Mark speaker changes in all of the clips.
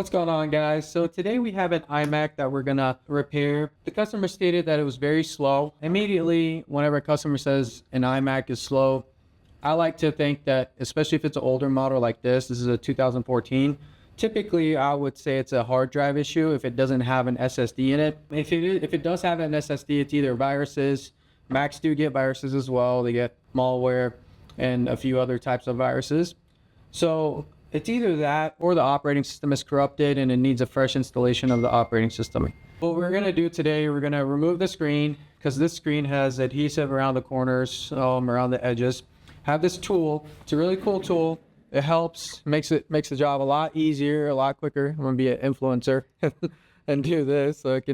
Speaker 1: What's going on, guys? So today we have an iMac that we're gonna repair. The customer stated that it was very slow. Immediately, whenever a customer says an iMac is slow, I like to think that, especially if it's an older model like this is a 2014, typically I would say it's a hard drive issue if it doesn't have an SSD in it. If it does have an SSD, it's either viruses. Macs do get viruses as well. They get malware and a few other types of viruses. So it's either that or the operating system is corrupted and it needs a fresh installation of the operating system. What we're going to do today, we're going to remove the screen because this screen has adhesive around the corners, around the edges. Have this tool. It's a really cool tool. It helps, makes the job a lot easier, a lot quicker. I'm going to be an influencer and do this so it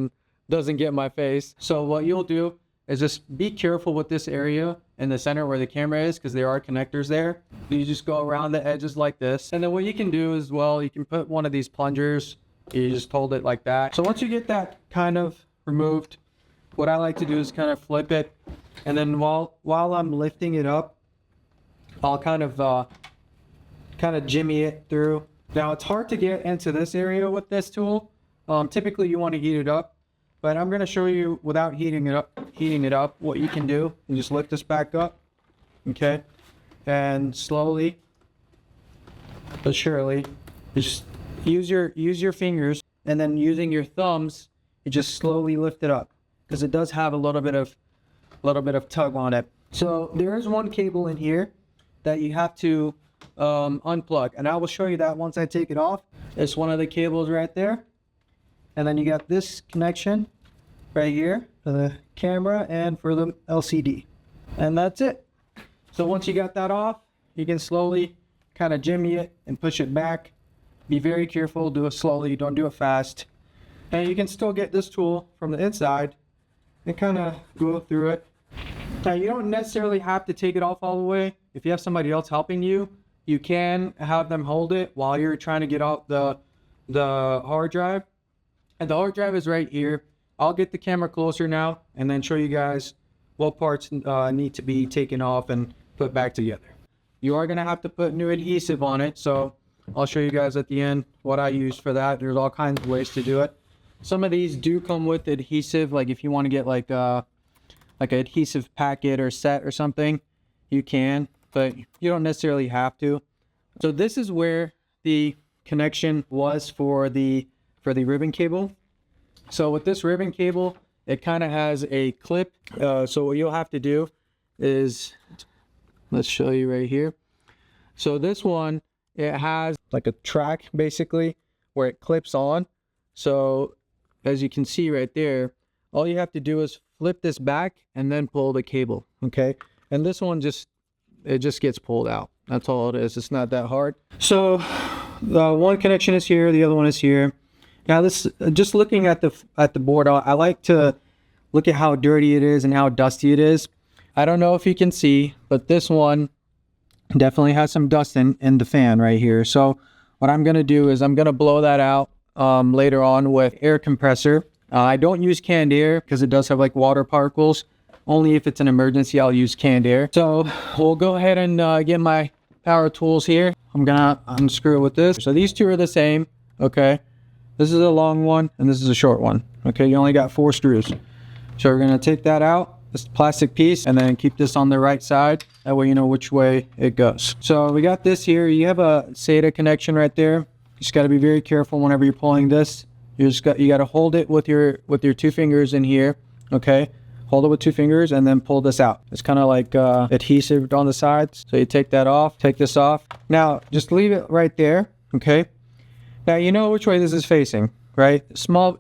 Speaker 1: doesn't get in my face. So what you'll do is just be careful with this area in the center where the camera is, because there are connectors there. You just go around the edges like this. And then what you can do as well, you can put one of these plungers, you just hold it like that. So once you get that kind of removed, what I like to do is kind of flip it. And then while I'm lifting it up, I'll kind of jimmy it through. Now it's hard to get into this area with this tool. Typically you want to heat it up. But I'm going to show you without heating it up what you can do. You just lift this back up, okay, and slowly but surely, just use your fingers, and then using your thumbs, you just slowly lift it up because it does have a little bit of tug on it. So there is one cable in here that you have to unplug, and I will show you that once I take it off. It's one of the cables right there. And then you got this connection right here for the camera and for the LCD. And that's it. So once you got that off, you can slowly kind of jimmy it and push it back. Be very careful, do it slowly, don't do it fast. And you can still get this tool from the inside and kind of go through it. Now you don't necessarily have to take it off all the way. If you have somebody else helping you, you can have them hold it while you're trying to get out the hard drive. And the hard drive is right here. I'll get the camera closer now and then show you guys what parts need to be taken off and put back together. You are going to have to put new adhesive on it, so I'll show you guys at the end what I use for that. There's all kinds of ways to do it. Some of these do come with adhesive, like if you want to get like an adhesive packet or set or something, you can, but you don't necessarily have to. So this is where the connection was for the ribbon cable. So with this ribbon cable, it kind of has a clip. So what you'll have to do is, let's show you right here. So this one, it has like a track basically where it clips on. So as you can see right there, all you have to do is flip this back and then pull the cable, okay? And this one just gets pulled out. That's all it is. It's not that hard. So the one connection is here, the other one is here. Now this, just looking at the board, I like to look at how dirty it is and how dusty it is. I don't know if you can see, but this one definitely has some dust in the fan right here. So what I'm going to do is I'm going to blow that out later on with air compressor. I don't use canned air because it does have like water particles. Only if it's an emergency, I'll use canned air. So we'll go ahead and get my power tools here. I'm going to unscrew it with this. So these two are the same, okay? This is a long one and this is a short one. Okay, you only got 4 screws. So we're gonna take that out, this plastic piece, and then keep this on the right side. That way you know which way it goes. So we got this here. You have a SATA connection right there. You just gotta be very careful whenever you're pulling this. You gotta hold it with your 2 fingers in here. Okay, hold it with 2 fingers and then pull this out. It's kind of like adhesive on the sides. So you take that off, take this off. Now just leave it right there. Okay. Now you know which way this is facing, right?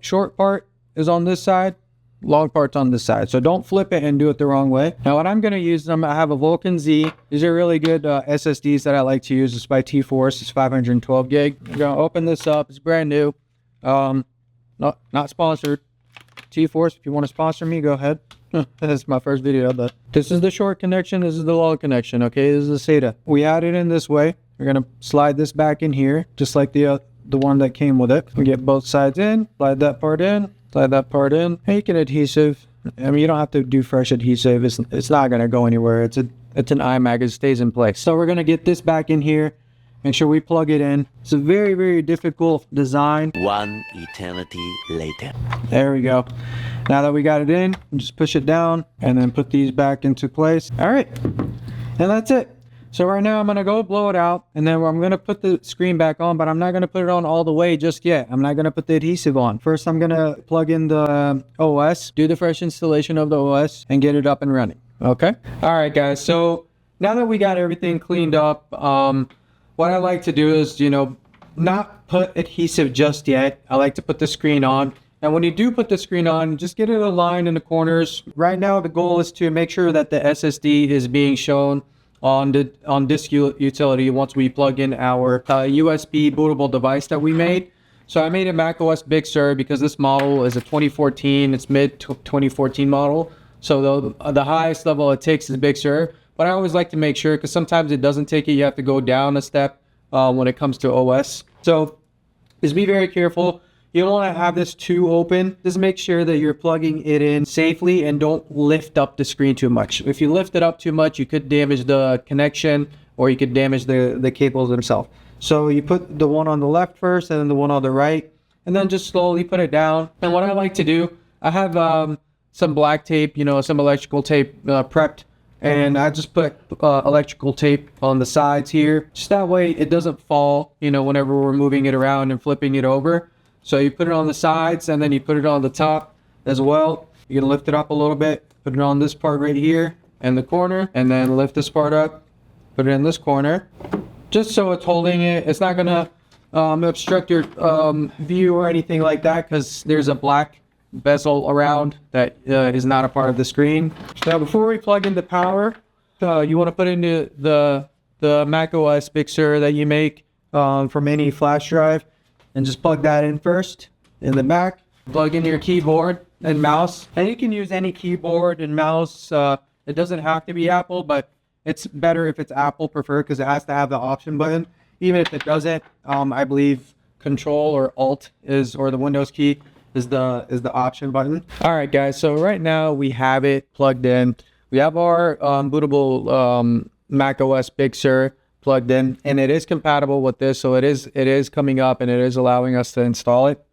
Speaker 1: Short part is on this side, long part's on this side. So don't flip it and do it the wrong way. Now what I'm going to use, I have a Vulcan Z. These are really good SSDs that I like to use. It's by T-Force. It's 512 gig. I'm going to open this up. It's brand new. Not sponsored. T-Force, if you want to sponsor me, go ahead. This is my first video, but this is the short connection. This is the long connection. Okay, this is the SATA. We add it in this way. We're going to slide this back in here, just like the one that came with it. We get both sides in, slide that part in, slide that part in. And you can adhesive. I mean, you don't have to do fresh adhesive. It's not going to go anywhere. It's an iMac. It stays in place. So we're going to get this back in here Make sure we plug it in. It's a very, very difficult design.
Speaker 2: One eternity later.
Speaker 1: There we go. Now that we got it in, just push it down and then put these back into place. All right, and that's it. So right now I'm gonna go blow it out, and then I'm gonna put the screen back on, but I'm not gonna put it on all the way just yet. I'm not gonna put the adhesive on. First, I'm gonna plug in the OS, do the fresh installation of the OS, and get it up and running. Okay. All right, guys. So now that we got everything cleaned up, what I like to do is, not put adhesive just yet. I like to put the screen on. And when you do put the screen on, just get it aligned in the corners. Right now, the goal is to make sure that the SSD is being shown on disk utility once we plug in our USB bootable device that we made. So I made a macOS Big Sur because this model is a 2014, it's mid 2014 model. So the highest level it takes is Big Sur. But I always like to make sure, because sometimes it doesn't take it. You have to go down a step when it comes to OS. So just be very careful. You don't want to have this too open. Just make sure that you're plugging it in safely and don't lift up the screen too much. If you lift it up too much, you could damage the connection or you could damage the cables themselves. So you put the one on the left first and then the one on the right, and then just slowly put it down. And what I like to do, I have some black tape, some electrical tape prepped. And I just put electrical tape on the sides here. Just that way it doesn't fall, whenever we're moving it around and flipping it over. So you put it on the sides and then you put it on the top as well. You're gonna lift it up a little bit, put it on this part right here and the corner, and then lift this part up, put it in this corner. Just so it's holding it. It's not gonna obstruct your view or anything like that, because there's a black bezel around that is not a part of the screen. Now before we plug in the power, you want to put into the macOS Big Sur that you make from any flash drive, and just plug that in first in the back. Plug in your keyboard and mouse, and you can use any keyboard and mouse. It doesn't have to be Apple, but it's better if it's Apple preferred, because it has to have the option button. Even if it doesn't, I believe Control or Alt or the Windows key is the option button. All right, guys. So right now we have it plugged in. We have our bootable macOS Big Sur plugged in, and it is compatible with this. So it is coming up, and it is allowing us to install it.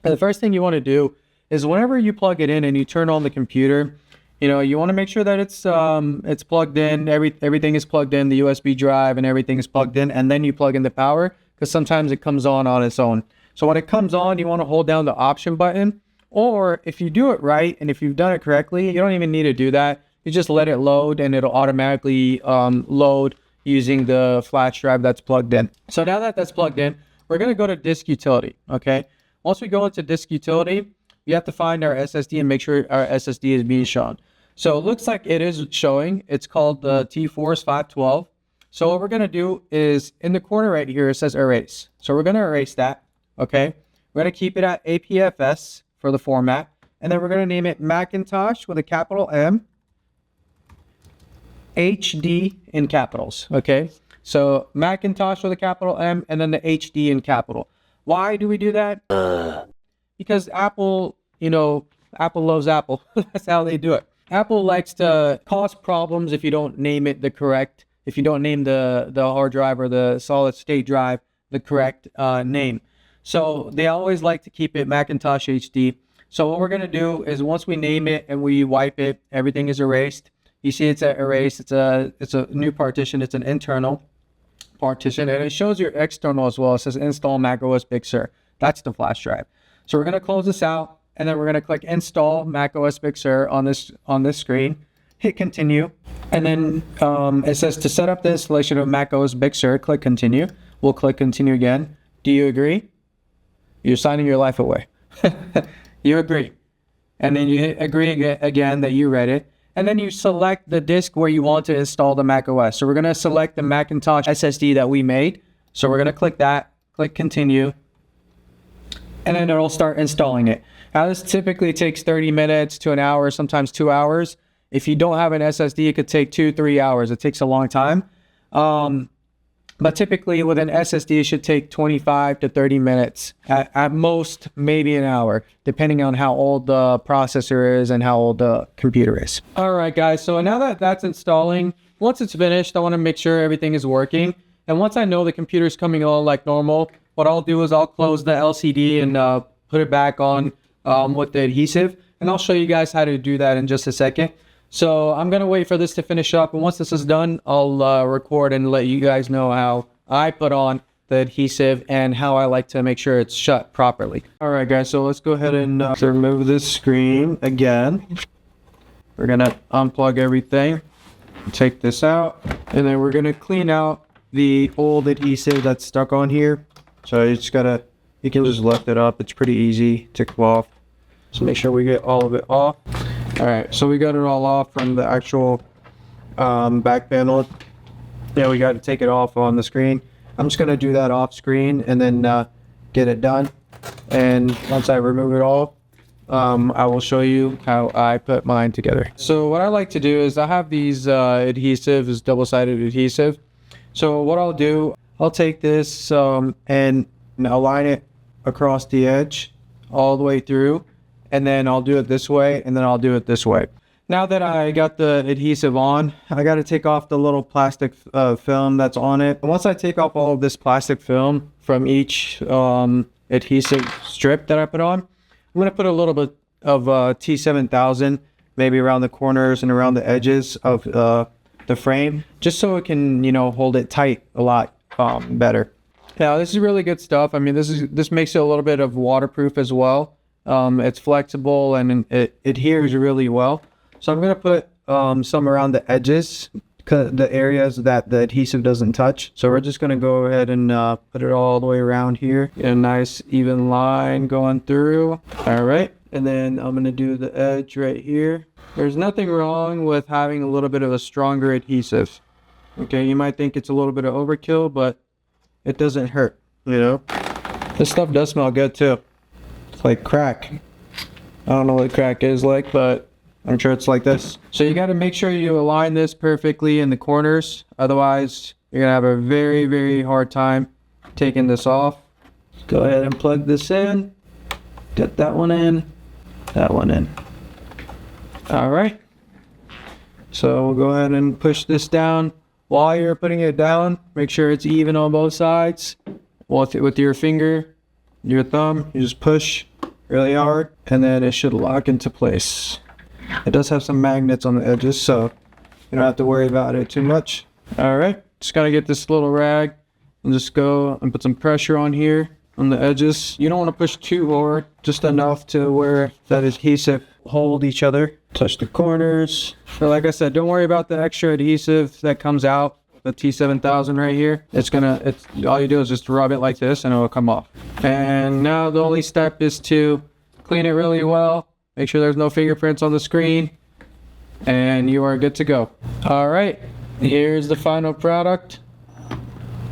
Speaker 1: And the first thing you want to do is whenever you plug it in and you turn on the computer, you want to make sure that it's plugged in. Everything is plugged in. The USB drive and everything is plugged in, and then you plug in the power, because sometimes it comes on its own. So when it comes on, you want to hold down the option button, or if you do it right and if you've done it correctly, you don't even need to do that. You just let it load, and it'll automatically load using the flash drive that's plugged in. So now that that's plugged in, we're going to go to disk utility. Okay. Once we go into disk utility, you have to find our SSD and make sure our SSD is being shown. So it looks like it is showing. It's called the T-Force 512. So what we're going to do is in the corner right here, it says erase. So we're going to erase that. Okay. We're going to keep it at APFS for the format. And then we're going to name it Macintosh with a capital M, HD in capitals. Okay. So Macintosh with a capital M, and then the HD in capital. Why do we do that? Because Apple, Apple loves Apple. That's how they do it. Apple likes to cause problems if you don't name it if you don't name the hard drive or the solid state drive the correct name. So they always like to keep it Macintosh HD. So what we're going to do is once we name it and we wipe it, everything is erased. You see it's erased. It's a new partition. It's an internal partition, and it shows your external as well. It says install macOS Big Sur. That's the flash drive. So we're going to close this out, and then we're going to click install macOS Big Sur on this screen. Hit continue, and then it says to set up the installation of macOS Big Sur, click continue. We'll click continue again. Do you agree? You're signing your life away. You agree. And then you hit agree again that you read it. And then you select the disk where you want to install the macOS. So we're going to select the Macintosh SSD that we made. So we're going to click that, click continue, and then it'll start installing it. Now this typically takes 30 minutes to an hour, sometimes 2 hours. If you don't have an SSD, it could take 2-3 hours. It takes a long time. But typically with an SSD, it should take 25 to 30 minutes. At most, maybe an hour, depending on how old the processor is and how old the computer is. All right, guys. So now that that's installing, once it's finished, I want to make sure everything is working. And once I know the computer's coming on like normal, what I'll do is I'll close the LCD and put it back on with the adhesive. And I'll show you guys how to do that in just a second. So I'm going to wait for this to finish up. And once this is done, I'll record and let you guys know how I put on the adhesive and how I like to make sure it's shut properly. All right, guys, so let's go ahead and remove this screen again. We're going to unplug everything, take this out, and then we're going to clean out the old adhesive that's stuck on here. So you just gotta, you can just lift it up. It's pretty easy to come off. So make sure we get all of it off. All right, so we got it all off from the actual back panel. Yeah, we got to take it off on the screen. I'm just gonna do that off screen and then get it done. And once I remove it all, I will show you how I put mine together. So what I like to do is I have these adhesives, double-sided adhesive. So what I'll do, I'll take this and align it across the edge all the way through, and then I'll do it this way, and then I'll do it this way. Now that I got the adhesive on, I got to take off the little plastic film that's on it. And once I take off all of this plastic film from each adhesive strip that I put on, I'm going to put a little bit of T7000 maybe around the corners and around the edges of the frame, just so it can, you know, hold it tight a lot better. Now this is really good stuff. I mean, this makes it a little bit of waterproof as well. It's flexible and it adheres really well. So I'm gonna put some around the edges, the areas that the adhesive doesn't touch. So we're just gonna go ahead and put it all the way around here. Get a nice even line going through. All right, and then I'm gonna do the edge right here. There's nothing wrong with having a little bit of a stronger adhesive. Okay, you might think it's a little bit of overkill, but it doesn't hurt, you know? This stuff does smell good too. It's like crack. I don't know what crack is like, but I'm sure it's like this. So you got to make sure you align this perfectly in the corners. Otherwise, you're going to have a very, very hard time taking this off. Go ahead and plug this in. Get that one in. That one in. All right. So we'll go ahead and push this down. While you're putting it down, make sure it's even on both sides. With your finger, your thumb, you just push really hard, and then it should lock into place. It does have some magnets on the edges, so you don't have to worry about it too much. All right, just gotta get this little rag and just go and put some pressure on here on the edges. You don't want to push too hard, just enough to where that adhesive hold each other. Touch the corners. So like I said, don't worry about the extra adhesive that comes out. The T7000 right here. It's all you do is just rub it like this and it will come off. And now the only step is to clean it really well. Make sure there's no fingerprints on the screen, and you are good to go. All right, here's the final product.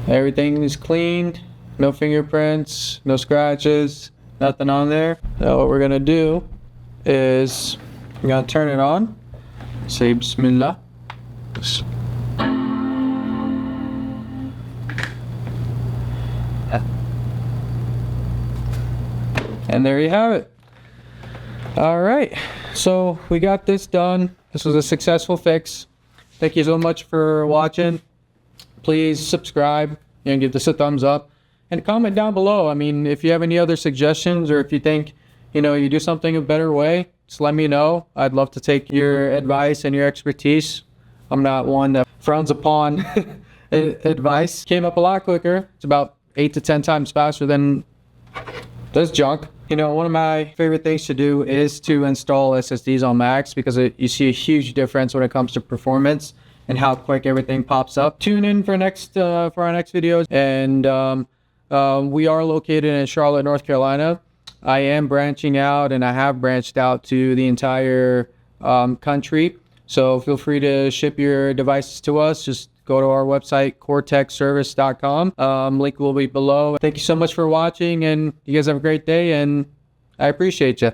Speaker 1: Everything is cleaned, no fingerprints, no scratches, nothing on there. So what we're gonna do is we're gonna turn it on. Say Bismillah. And there you have it. All right, so we got this done. This was a successful fix. Thank you so much for watching. Please subscribe and give this a thumbs up and comment down below. I mean, if you have any other suggestions, or if you think, you know, you do something a better way, just let me know. I'd love to take your advice and your expertise. I'm not one that frowns upon advice. Came up a lot quicker. It's about 8 to 10 times faster than this junk. You know, one of my favorite things to do is to install SSDs on Macs, because you see a huge difference when it comes to performance and how quick everything pops up. Tune in for our next videos. And we are located in Charlotte, North Carolina. I am branching out, and I have branched out to the entire country. So feel free to ship your devices to us. Just go to our website, kortechservice.com. Link will be below. Thank you so much for watching, and you guys have a great day, and I appreciate you.